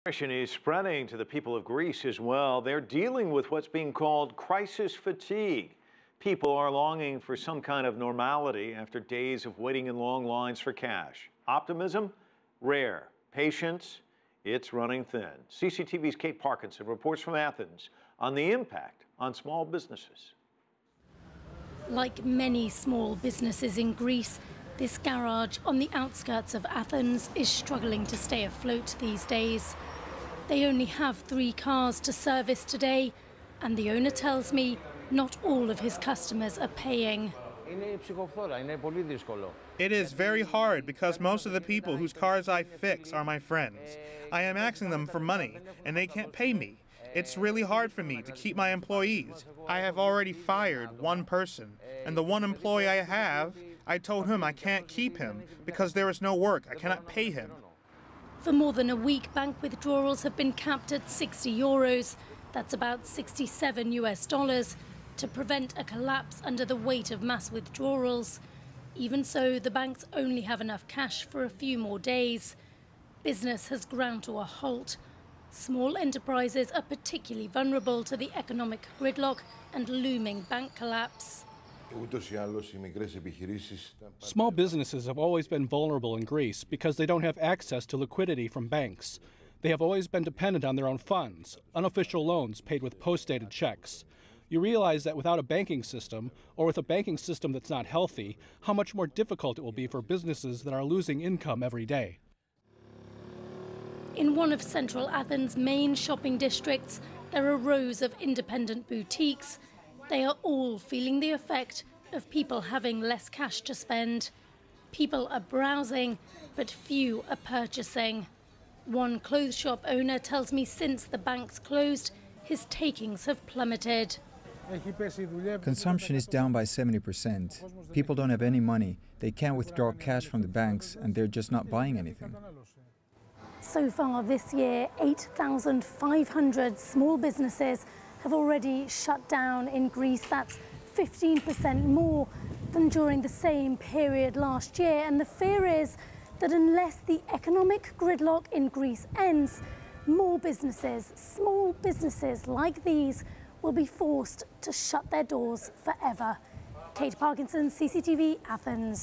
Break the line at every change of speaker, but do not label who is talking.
Depression is spreading to the people of Greece as well. They're dealing with what's being called crisis fatigue. People are longing for some kind of normality after days of waiting in long lines for cash. Optimism? Rare. Patience? It's running thin. CCTV's Kate Parkinson reports from Athens on the impact on small businesses.
Like many small businesses in Greece, this garage on the outskirts of Athens is struggling to stay afloat these days. They only have 3 cars to service today, and the owner tells me not all of his customers are paying.
It is very hard because most of the people whose cars I fix are my friends. I am asking them for money, and they can't pay me. It's really hard for me to keep my employees. I have already fired 1 person, and the 1 employee I have, I told him I can't keep him because there is no work. I cannot pay him.
For more than a week, bank withdrawals have been capped at €60. That's about $67 to prevent a collapse under the weight of mass withdrawals. Even so, the banks only have enough cash for a few more days. Business has ground to a halt. Small enterprises are particularly vulnerable to the economic gridlock and looming bank collapse.
Small businesses have always been vulnerable in Greece because they don't have access to liquidity from banks. They have always been dependent on their own funds, unofficial loans paid with post-dated checks. You realize that without a banking system, or with a banking system that's not healthy, how much more difficult it will be for businesses that are losing income every day.
In one of central Athens' main shopping districts, there are rows of independent boutiques. They are all feeling the effect of people having less cash to spend. People are browsing, but few are purchasing. One clothes shop owner tells me since the banks closed, his takings have plummeted.
Consumption is down by 70%. People don't have any money. They can't withdraw cash from the banks, and they're just not buying anything.
So far this year, 8,500 small businesses have already shut down in Greece. That's 15% more than during the same period last year. And the fear is that unless the economic gridlock in Greece ends, more businesses, small businesses like these, will be forced to shut their doors forever. Kate Parkinson, CCTV, Athens.